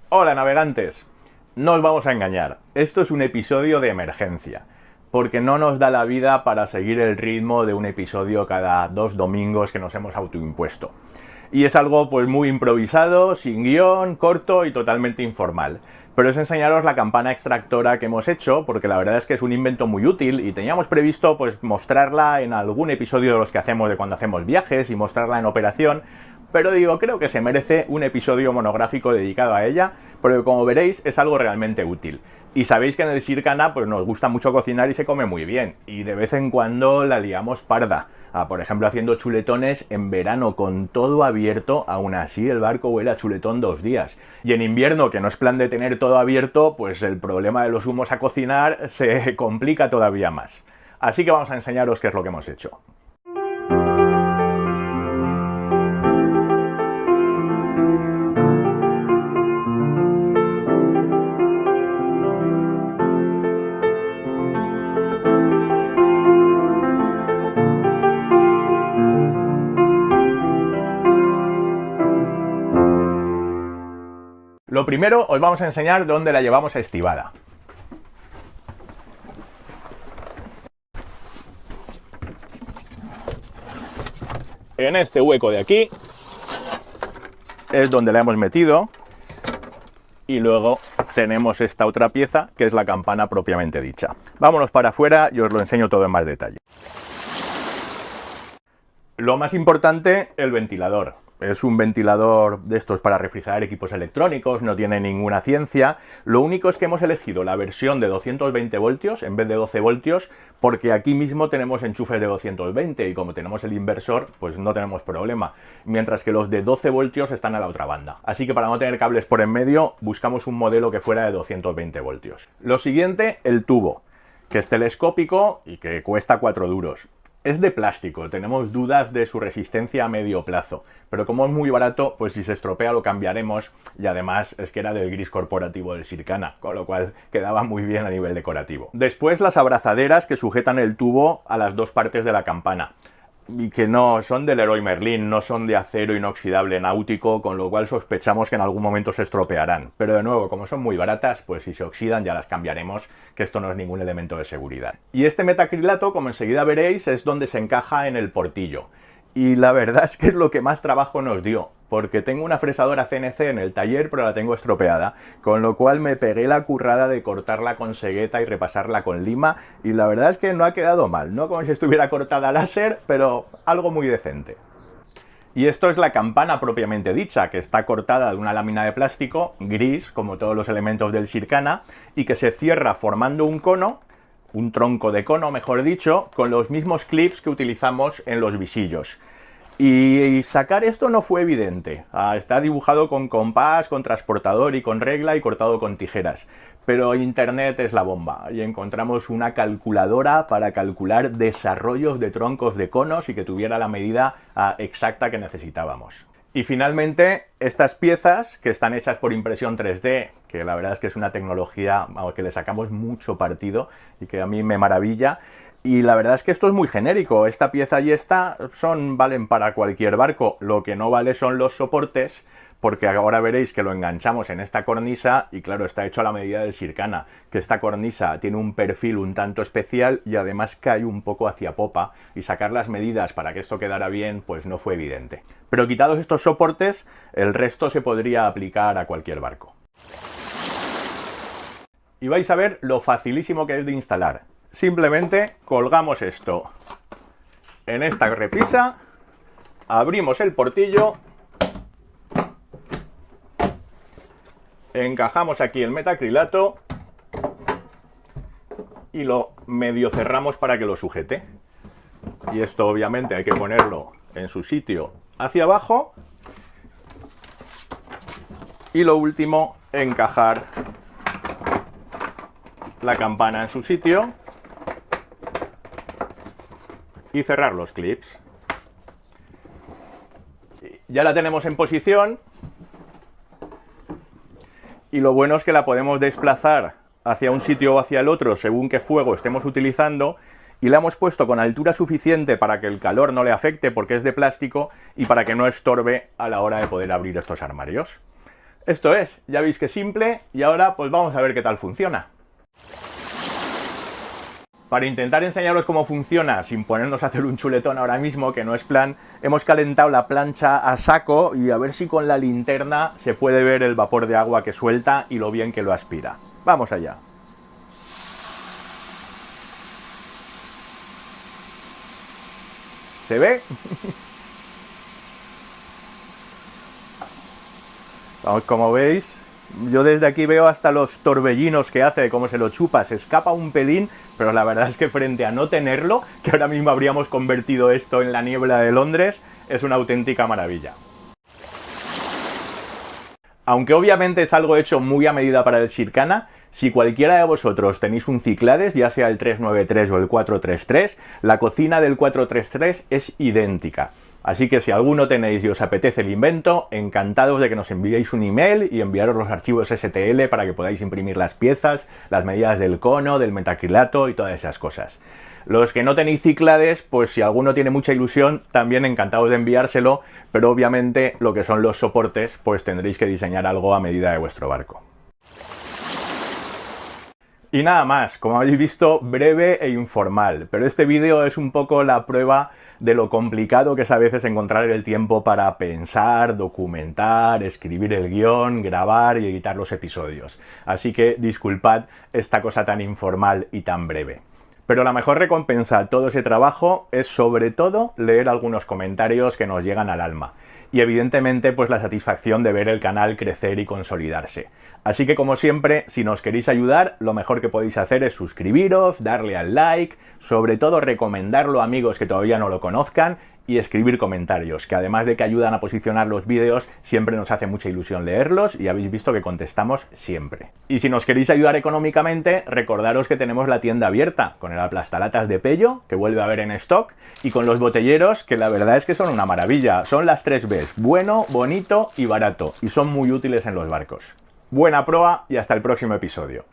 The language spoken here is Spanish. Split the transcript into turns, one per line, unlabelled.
Hola navegantes, no os vamos a engañar, esto es un episodio de emergencia, porque no nos da la vida para seguir el ritmo de un episodio cada 2 domingos que nos hemos autoimpuesto. Y es algo pues muy improvisado, sin guión, corto y totalmente informal. Pero es enseñaros la campana extractora que hemos hecho, porque la verdad es que es un invento muy útil y teníamos previsto pues mostrarla en algún episodio de los que hacemos de cuando hacemos viajes y mostrarla en operación. Pero digo, creo que se merece un episodio monográfico dedicado a ella, porque como veréis es algo realmente útil. Y sabéis que en el Sircana pues nos gusta mucho cocinar y se come muy bien, y de vez en cuando la liamos parda. Por ejemplo, haciendo chuletones en verano con todo abierto, aún así el barco huele a chuletón 2 días. Y en invierno, que no es plan de tener todo abierto, pues el problema de los humos a cocinar se complica todavía más. Así que vamos a enseñaros qué es lo que hemos hecho. Lo primero, os vamos a enseñar dónde la llevamos estibada. En este hueco de aquí es donde la hemos metido, y luego tenemos esta otra pieza que es la campana propiamente dicha. Vámonos para afuera y os lo enseño todo en más detalle. Lo más importante, el ventilador. Es un ventilador de estos para refrigerar equipos electrónicos, no tiene ninguna ciencia. Lo único es que hemos elegido la versión de 220 voltios en vez de 12 voltios, porque aquí mismo tenemos enchufes de 220 y como tenemos el inversor, pues no tenemos problema. Mientras que los de 12 voltios están a la otra banda. Así que para no tener cables por en medio, buscamos un modelo que fuera de 220 voltios. Lo siguiente, el tubo, que es telescópico y que cuesta 4 duros. Es de plástico, tenemos dudas de su resistencia a medio plazo, pero como es muy barato, pues si se estropea lo cambiaremos, y además es que era del gris corporativo del Sircana, con lo cual quedaba muy bien a nivel decorativo. Después las abrazaderas que sujetan el tubo a las dos partes de la campana, y que no son del Leroy Merlin, no son de acero inoxidable náutico, con lo cual sospechamos que en algún momento se estropearán. Pero de nuevo, como son muy baratas, pues si se oxidan ya las cambiaremos, que esto no es ningún elemento de seguridad. Y este metacrilato, como enseguida veréis, es donde se encaja en el portillo. Y la verdad es que es lo que más trabajo nos dio, porque tengo una fresadora CNC en el taller, pero la tengo estropeada, con lo cual me pegué la currada de cortarla con segueta y repasarla con lima, y la verdad es que no ha quedado mal, no como si estuviera cortada láser, pero algo muy decente. Y esto es la campana propiamente dicha, que está cortada de una lámina de plástico gris, como todos los elementos del Sircana, y que se cierra formando un cono, un tronco de cono, mejor dicho, con los mismos clips que utilizamos en los visillos. Y sacar esto no fue evidente. Está dibujado con compás, con transportador y con regla y cortado con tijeras. Pero internet es la bomba y encontramos una calculadora para calcular desarrollos de troncos de conos y que tuviera la medida exacta que necesitábamos. Y finalmente, estas piezas, que están hechas por impresión 3D, que la verdad es que es una tecnología que le sacamos mucho partido y que a mí me maravilla. Y la verdad es que esto es muy genérico. Esta pieza y esta valen para cualquier barco. Lo que no vale son los soportes, porque ahora veréis que lo enganchamos en esta cornisa y claro, está hecho a la medida del Sircana, que esta cornisa tiene un perfil un tanto especial y además cae un poco hacia popa, y sacar las medidas para que esto quedara bien pues no fue evidente. Pero quitados estos soportes, el resto se podría aplicar a cualquier barco. Y vais a ver lo facilísimo que es de instalar. Simplemente colgamos esto en esta repisa, abrimos el portillo, encajamos aquí el metacrilato y lo medio cerramos para que lo sujete. Y esto obviamente hay que ponerlo en su sitio hacia abajo. Y lo último, encajar la campana en su sitio y cerrar los clips. Ya la tenemos en posición y lo bueno es que la podemos desplazar hacia un sitio o hacia el otro según qué fuego estemos utilizando, y la hemos puesto con altura suficiente para que el calor no le afecte porque es de plástico y para que no estorbe a la hora de poder abrir estos armarios. Esto es, ya veis que es simple y ahora pues vamos a ver qué tal funciona. Para intentar enseñaros cómo funciona sin ponernos a hacer un chuletón ahora mismo, que no es plan, hemos calentado la plancha a saco y a ver si con la linterna se puede ver el vapor de agua que suelta y lo bien que lo aspira. Vamos allá. ¿Se ve? Vamos, como veis, yo desde aquí veo hasta los torbellinos que hace, cómo se lo chupa, se escapa un pelín, pero la verdad es que frente a no tenerlo, que ahora mismo habríamos convertido esto en la niebla de Londres, es una auténtica maravilla. Aunque obviamente es algo hecho muy a medida para el Shirkana, si cualquiera de vosotros tenéis un Cyclades, ya sea el 393 o el 433, la cocina del 433 es idéntica. Así que si alguno tenéis y os apetece el invento, encantados de que nos enviéis un email y enviaros los archivos STL para que podáis imprimir las piezas, las medidas del cono, del metacrilato y todas esas cosas. Los que no tenéis Cyclades, pues si alguno tiene mucha ilusión, también encantados de enviárselo, pero obviamente lo que son los soportes, pues tendréis que diseñar algo a medida de vuestro barco. Y nada más, como habéis visto, breve e informal, pero este vídeo es un poco la prueba de lo complicado que es a veces encontrar el tiempo para pensar, documentar, escribir el guión, grabar y editar los episodios. Así que disculpad esta cosa tan informal y tan breve. Pero la mejor recompensa a todo ese trabajo es sobre todo leer algunos comentarios que nos llegan al alma. Y evidentemente pues la satisfacción de ver el canal crecer y consolidarse. Así que como siempre, si nos queréis ayudar, lo mejor que podéis hacer es suscribiros, darle al like, sobre todo recomendarlo a amigos que todavía no lo conozcan y escribir comentarios, que además de que ayudan a posicionar los vídeos, siempre nos hace mucha ilusión leerlos y habéis visto que contestamos siempre. Y si nos queréis ayudar económicamente, recordaros que tenemos la tienda abierta, con el aplastalatas de Pello, que vuelve a haber en stock, y con los botelleros, que la verdad es que son una maravilla. Son las 3 Bs, bueno, bonito y barato, y son muy útiles en los barcos. Buena proa y hasta el próximo episodio.